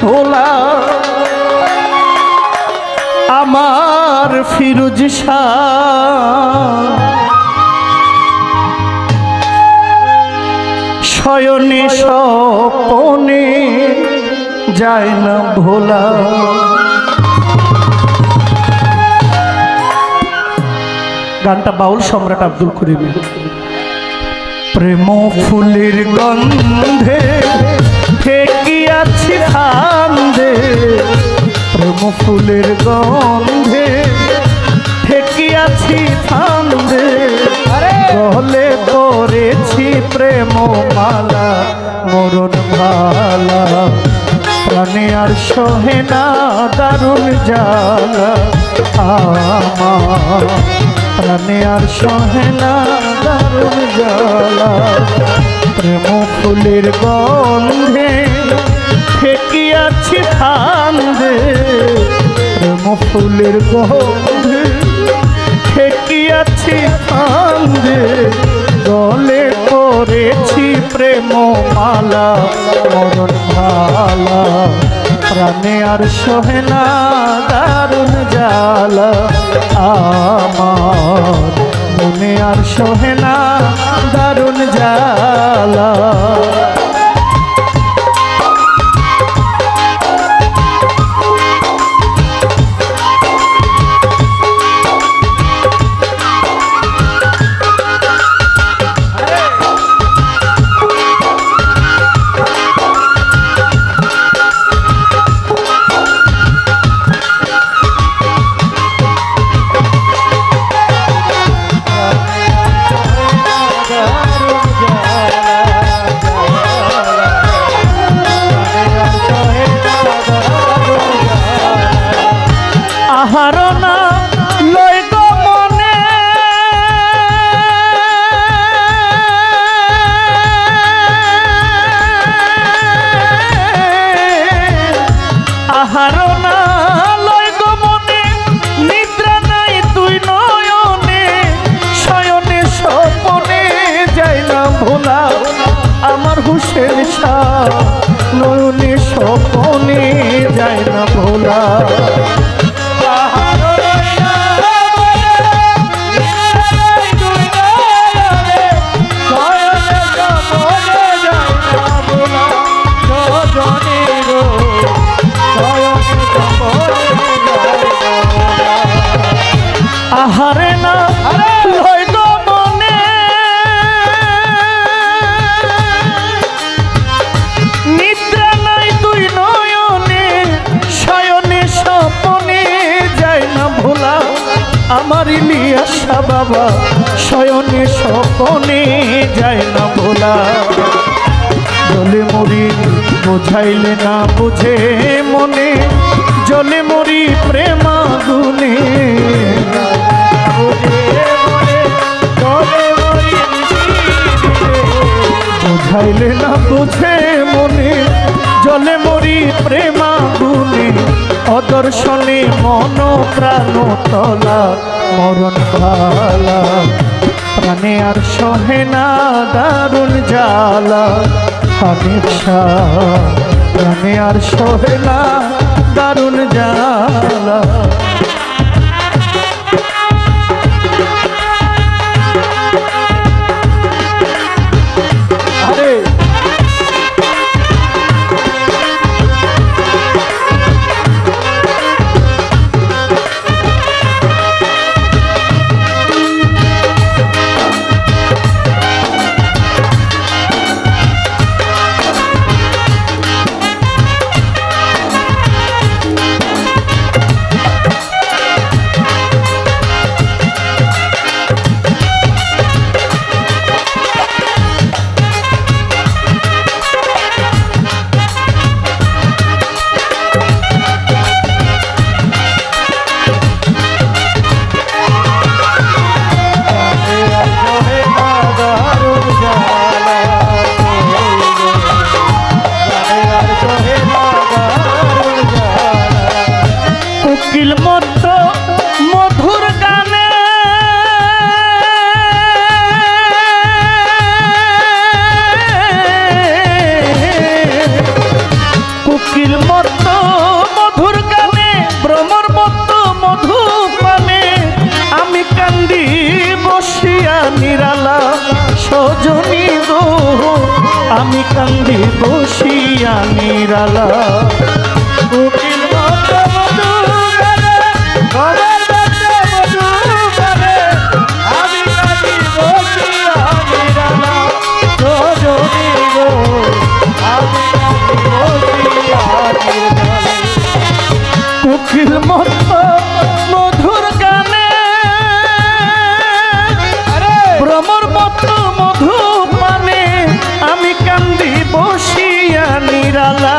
ভোলা আমার ফিরোজ শাহ শয়নে স্বপনে যায় না ভোলা। গানটা বাউল সম্রাট আব্দুল করিম। প্রেম ফুলের গন্ধে ঠেকিয়াছি ফান্দে, প্রেম ফুলের গন্ধে ঠেকিয়াছি ফান্দে, গলে করেছি প্রেম মালা মরণ ভালা, প্রাণে আর সহে না দারুণ জ্বালা আমার, প্রাণে আর সহে না দারুণ জ্বালা। প্রেম ফুলের গন্ধে ঠেকিয়াছি ফান্দে, প্রেম ফুলের গন্ধে ঠেকিয়াছি ফান্দে, গলে করেছি প্রেম মালা মরণ ভালা, প্রাণে আর সহে না দারুণ জ্বালা আমার, মনে আর সহে না দারুণ জ্বালা। আমার হুশের শাহ নয়নে স্বপনে যায় না ভোলা, আহারে না আমার ইলিয়াসা বাবা শয়নে স্বপনে যায় না ভোলা। জলে মরি বোঝাইলে না বুঝে মনে, জলে মরি প্রেমাগুনে, বোঝাইলে না বুঝে মনে, জলে মরি প্রেমাগুনে, অদর্শনে মন প্রাণ তলা মরণ ভালা, প্রাণে আর সহে না দারুণ জ্বালা হানিফ শাহ, প্রাণে আর সহে না দারুণ জ্বালা। কান্দি বসিয়া নিরালা কোকিল মতো মধু গানে, গলার মধ্যে মধু গানে, আমি কান্দি বসিয়া নিরালা রজনী গো, আমি কান্দি বসিয়া নিরালা। কোকিল মতো মধুর গানে, ভ্রমর মতো মধু পানে, আমি কান্দি বসিয়া নিরালা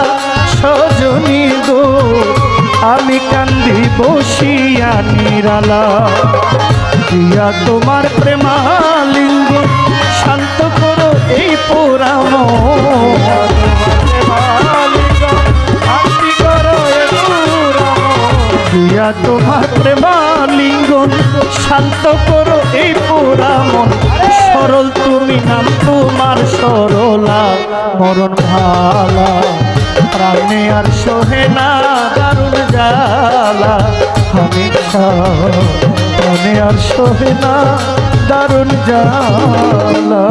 সজনী গো, আমি কান্দি বসিয়া নিরালা। দিয়া তোমার প্রেমালিঙ্গ শান্ত করো এই পোড়া মন, দিয়া তোমার প্রেমালিঙ্গন শান্ত করো এই পোড়া মন। সরল তুমি নাম তোমার সরলা, মরণ ভালা প্রাণে আর সহে না দারুণ জ্বালা, আমি প্রাণে আর সহে না দারুণ জ্বালা।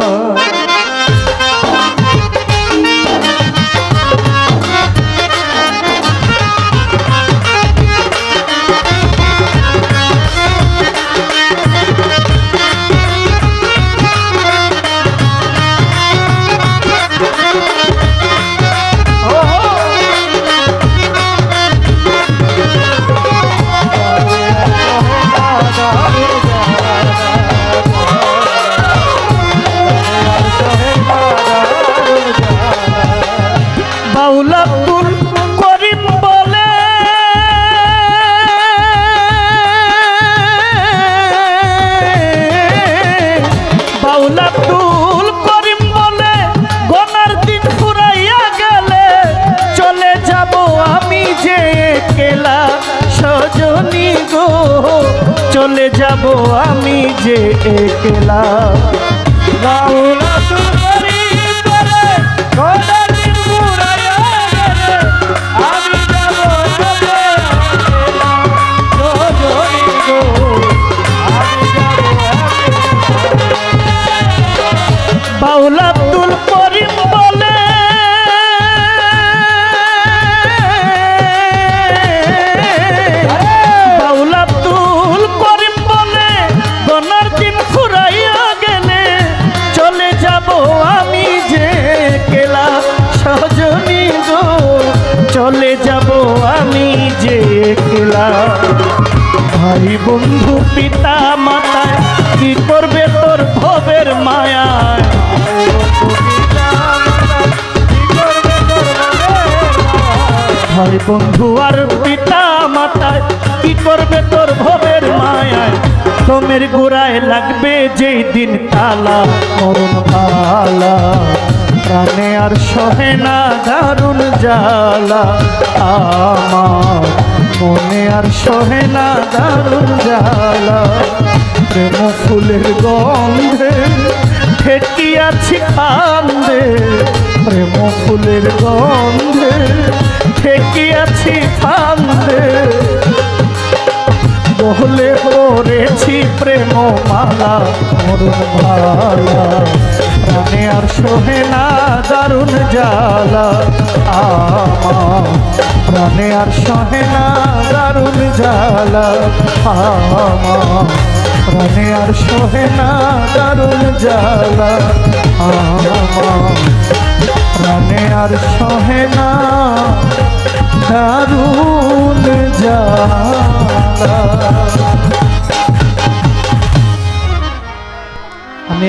বাউল আব্দুল করিম বলে, বাউল আব্দুল করিম বলে, গনার দিন ফুরাইয়া গেলে চলে যাব আমি যে একলা সজনী গো, চলে যাব আমি যে একলা। বাউল আব্দুল করিম বলে, গনার দিন ফুরাইয়া গেলে আমি যাব একলা সজনী গো, আমি যাব একলা। বাউল আব্দুল করিম বলে, বাউল আব্দুল করিম বলে, গনার দিন ফুরাইয়া গেলে চলে যাব আমি যে একলা সজনী গো, চলে যাব আমি যে একলা। ভাই বন্ধু পিতা মাতায় কি করবে তোর ভবের মায়ায়, ভাই বন্ধু আর পিতা মাতায় কি করবে তোর ভবের মায়ায়। তোমের গোড়ায় লাগবে যেই দিন তালা, মরণ ভালা প্রাণে আর সহে না দারুণ জ্বালা, আমার মনে আর সহে না দারুণ জ্বালা। প্রেম ফুলের গন্ধে ঠেকিয়াছি কান্দে, প্রেম ফুলের গন্ধে ঠেকিয়াছি কান্দে, বহলে পড়েছি প্রেম মালা, মরণ ভালা প্রাণে আর সহে না দারুণ জ্বালা, আমার প্রাণে আর সহে না দারুণ জ্বালা, আমার প্রাণে আর সহে না দারুণ জ্বালা, আমার প্রাণে আর সহে না দারুণ জ্বালা। আমি